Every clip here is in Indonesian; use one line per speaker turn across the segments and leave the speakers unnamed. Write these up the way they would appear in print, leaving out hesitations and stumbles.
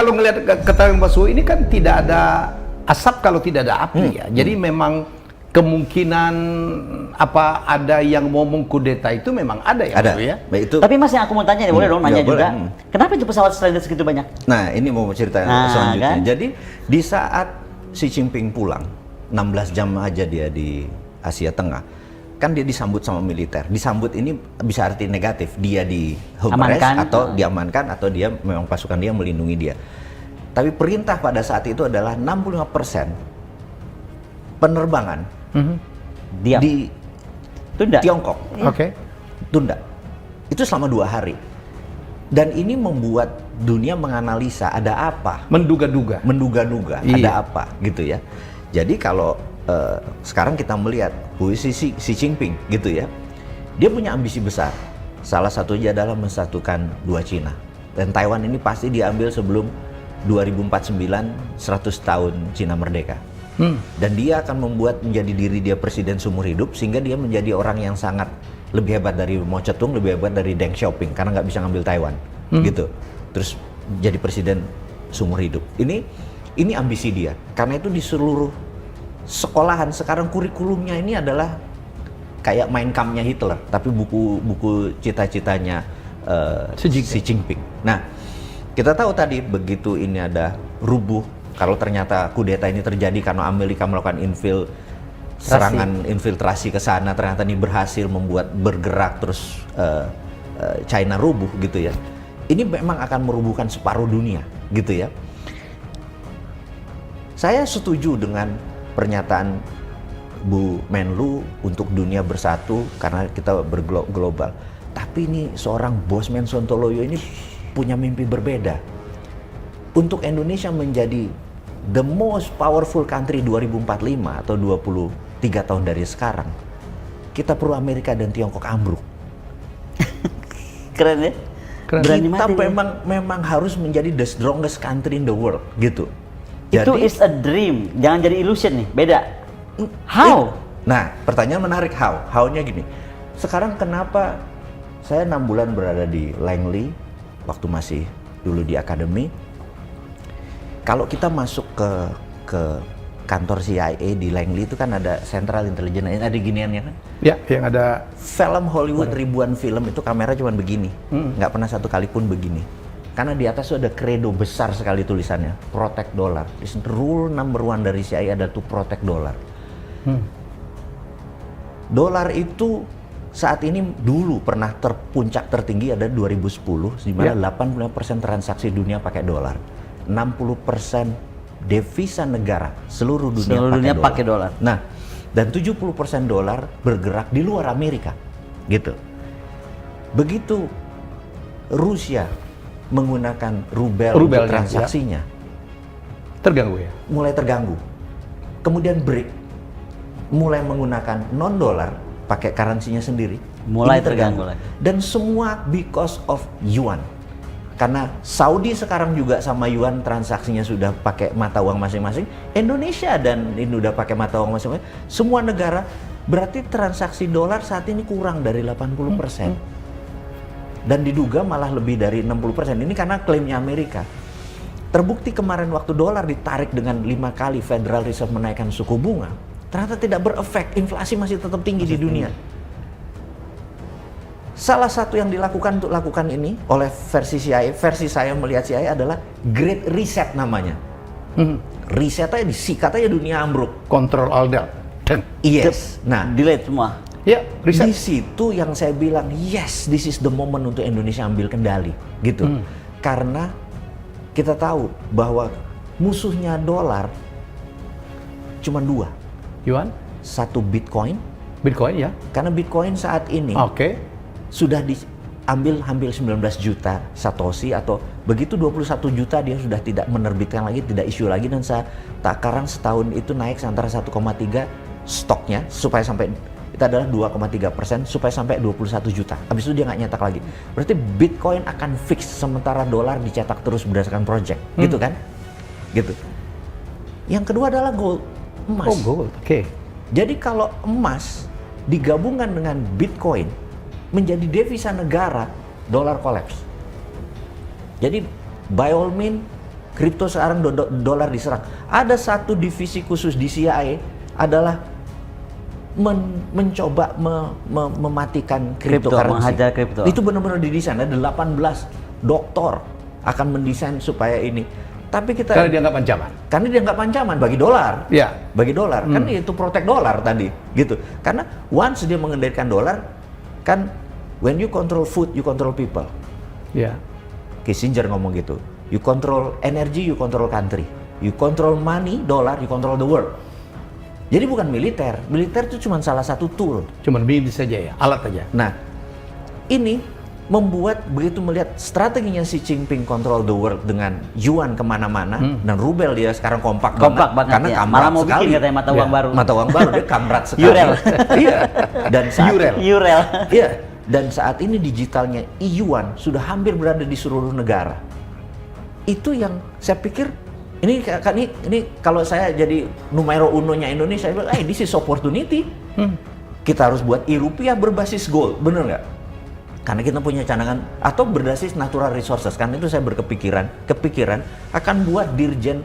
kalau ngelihat keterangan Pak Suho ini kan tidak ada asap kalau tidak ada api ya. Jadi memang kemungkinan apa ada yang mau mengkudeta itu memang ada ya.
Ada.
Ya.
Baik, itu.
Tapi Mas yang aku mau tanya nih, boleh dong nanya
Ya, boleh.
juga. Kenapa itu pesawat stranded segitu banyak?
Nah, ini mau cerita
Nah,
selanjutnya.
kan?
Jadi di saat Xi Jinping pulang, 16 jam aja dia di Asia Tengah, kan dia disambut sama militer. Disambut ini bisa arti negatif, dia di home arrest
Amankan.
atau diamankan atau dia memang pasukan dia melindungi dia. Tapi perintah pada saat itu adalah 65% penerbangan
Diam.
di
Tunda.
Tiongkok
Oke.
tunda. Itu selama 2 hari. Dan ini membuat dunia menganalisa ada apa,
Menduga-duga.
menduga-duga
Iya.
ada apa gitu ya. Jadi kalau sekarang kita melihat Xi Jinping gitu ya, dia punya ambisi besar. Salah satunya adalah mensatukan dua Cina. Dan Taiwan ini pasti diambil sebelum 2049 100 tahun Cina merdeka. Dan dia akan membuat menjadi diri dia presiden seumur hidup sehingga dia menjadi orang yang sangat lebih hebat dari Mao Zedong, lebih hebat dari Deng Xiaoping karena nggak bisa ngambil Taiwan gitu. Terus jadi presiden seumur hidup. Ini ambisi dia. Karena itu di seluruh sekolahan sekarang kurikulumnya ini adalah kayak Mein Kampf-nya Hitler, tapi buku cita-citanya Xi Jinping. Nah, kita tahu tadi begitu ini ada rubuh, kalau ternyata kudeta ini terjadi karena Amerika melakukan serangan infiltrasi ke sana, ternyata ini berhasil membuat bergerak terus China rubuh gitu ya. Ini memang akan merubuhkan separuh dunia gitu ya. Saya setuju dengan pernyataan Bu Menlu untuk dunia bersatu karena kita berglobal. Tapi ini seorang Bosman Sontoloyo ini punya mimpi berbeda. Untuk Indonesia menjadi the most powerful country 2045 atau 23 tahun dari sekarang, kita perlu Amerika dan Tiongkok ambruk.
Keren ya? Berani
Kita
mati dia.
memang harus menjadi the strongest country in the world gitu.
Itu is a dream, jangan jadi illusion nih, beda. How?
Nah, pertanyaan menarik how. How-nya gini. Sekarang kenapa saya 6 bulan berada di Langley waktu masih dulu di akademi. Kalau kita masuk ke kantor CIA di Langley itu kan ada Central Intelligence, ada giniannya kan?
Ya, yang ada
Film Hollywood ribuan film itu kamera cuma begini, nggak pernah satu kali pun begini. Karena di atas itu ada credo besar sekali tulisannya, protect dollar. Rule number 1 dari CIA adalah to protect dollar. Dolar itu saat ini dulu pernah puncak tertinggi ada 2010, di mana 85% transaksi dunia pakai dolar, 60% devisa negara seluruh dunia pakai dolar. Nah, dan 70% dolar bergerak di luar Amerika, gitu. Begitu Rusia menggunakan rubel untuk transaksinya,
terganggu ya.
mulai terganggu. Kemudian BRIC mulai menggunakan non dolar, pakai currency-nya sendiri,
Mulai
ini
terganggu lagi.
Dan semua because of yuan. Karena Saudi sekarang juga sama yuan transaksinya sudah pakai mata uang masing-masing. Indonesia dan ini udah pakai mata uang masing-masing. Semua negara, berarti transaksi dolar saat ini kurang dari 80%. Dan diduga malah lebih dari 60%. Ini karena klaimnya Amerika. Terbukti kemarin waktu dolar ditarik dengan 5 kali Federal Reserve menaikkan suku bunga, ternyata tidak berefek, inflasi masih tetap tinggi di dunia. Salah satu yang dilakukan untuk lakukan ini oleh versi saya melihat CIA adalah Great Reset namanya. Reset aja disikat aja dunia ambruk.
Control all that.
Yes. Nah,
Delete semua.
Ya,
di
riset.
situ yang saya bilang, yes, this is the moment untuk Indonesia ambil kendali, gitu. Karena kita tahu bahwa musuhnya dolar cuma 2.
Yuan,
Satu Bitcoin,
Bitcoin ya.
karena Bitcoin saat ini
Oke.
sudah diambil hampir 19 juta Satoshi, atau begitu 21 juta dia sudah tidak menerbitkan lagi, tidak isu lagi, dan sekarang setahun itu naik antara 1,3 stoknya supaya sampai itu adalah 2,3% supaya sampai 21 juta. Habis itu dia nggak nyetak lagi. Berarti Bitcoin akan fix sementara dolar dicetak terus berdasarkan project, gitu kan? Gitu. Yang kedua adalah gold, emas.
Oh, gold. Oke.
Jadi kalau emas digabungkan dengan Bitcoin menjadi devisa negara, dolar collapse. Jadi by all means kripto sekarang dolar diserang. Ada satu divisi khusus di CIA adalah mencoba mematikan cryptocurrency.
Menghajar kripto.
Itu benar-benar didesain. Ada 18 doktor akan mendesain supaya ini. Tapi kita
Karena dianggap ancaman.
karena dia nggak ancaman bagi dolar.
Ya.
Bagi dolar. Kan itu protect dolar tadi, gitu. Karena once dia mengendalikan dolar, kan when you control food, you control people.
Ya.
Kissinger ngomong gitu. You control energy, you control country. You control money, dollar, you control the world. Jadi bukan militer. Militer itu cuma salah satu tool.
Cuman bibit saja ya, alat aja.
Nah, ini membuat begitu melihat strateginya Xi Jinping control the world dengan yuan kemana-mana dan rubel dia sekarang kompak
Kompak banget
karena
ya.
kamrat
Malah mau
sekali.
bikin katanya mata uang
Ya.
baru.
Mata uang baru dia kamrat sekali.
Euro.
Iya. Dan saat
Euro.
Iya. Dan saat ini digitalnya yuan sudah hampir berada di seluruh negara. Itu yang saya pikir ini kalau saya jadi numero unonya Indonesia, saya bilang, this is opportunity. Kita harus buat rupiah berbasis gold, bener nggak? Karena kita punya cadangan atau berbasis natural resources. Karena itu saya kepikiran akan buat dirjen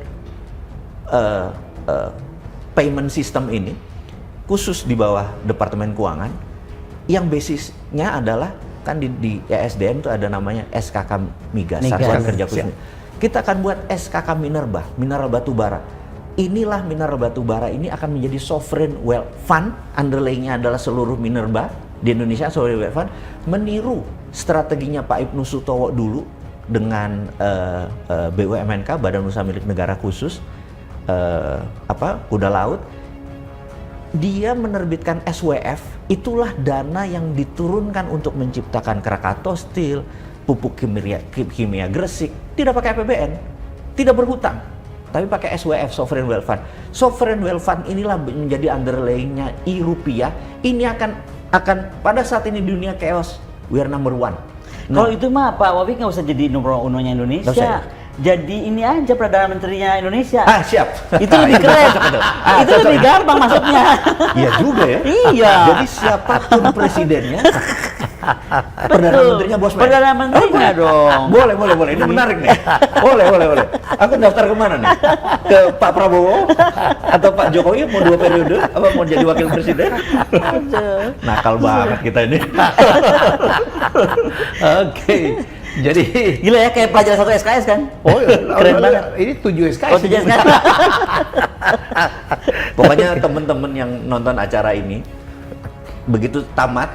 payment system ini khusus di bawah Departemen Keuangan yang basisnya adalah kan di ESDM itu ada namanya SKK Migas, Satuan Kerja Khusus. Kita akan buat SKK Minerba, mineral batu bara. Inilah mineral batu bara ini akan menjadi sovereign wealth fund, underlying-nya adalah seluruh minerba di Indonesia, sovereign wealth fund, meniru strateginya Pak Ibnu Sutowo dulu dengan BUMNK, Badan Usaha Milik Negara Khusus, kuda laut. Dia menerbitkan SWF, itulah dana yang diturunkan untuk menciptakan Krakatau Steel, pupuk kimia Gresik, tidak pakai APBN, tidak berhutang, tapi pakai SWF, Sovereign Wealth Fund. Sovereign Wealth Fund inilah menjadi underlying-nya rupiah. Ini akan pada saat ini dunia chaos, we are number one.
Kalau itu mah Pak Wabi nggak usah jadi nomor unonya Indonesia.
Nggak usah.
Jadi ini aja Perdana Menterinya Indonesia.
Siap.
Itu lebih keren. Itu lebih gampang maksudnya.
Iya juga ya.
Iya.
Jadi siapapun presidennya, Perdana Menterinya bos.
Perdana Menterinya dong.
Boleh. Ini menarik nih. Boleh. Aku daftar kemana nih? Ke Pak Prabowo atau Pak Jokowi mau 2 periode? Apa mau jadi wakil presiden? Nakal banget kita ini.
Oke. Jadi
Gila ya, kayak pelajaran 1 SKS kan?
oh iya,
Keren banget.
Ini 7 SKS.
Oh, 7 SKS.
Pokoknya teman-teman yang nonton acara ini begitu tamat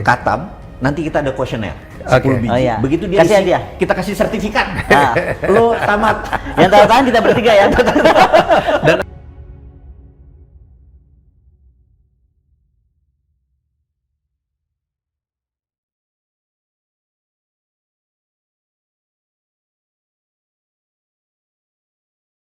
katam, nanti kita ada kuesioner 10
Oke.
biji.
Oh iya.
Begitu dia
Kasih
isi,
hadiah.
kita kasih sertifikat.
Ah.
Lo tamat.
Yang tanda tangan kita bertiga ya.
Dan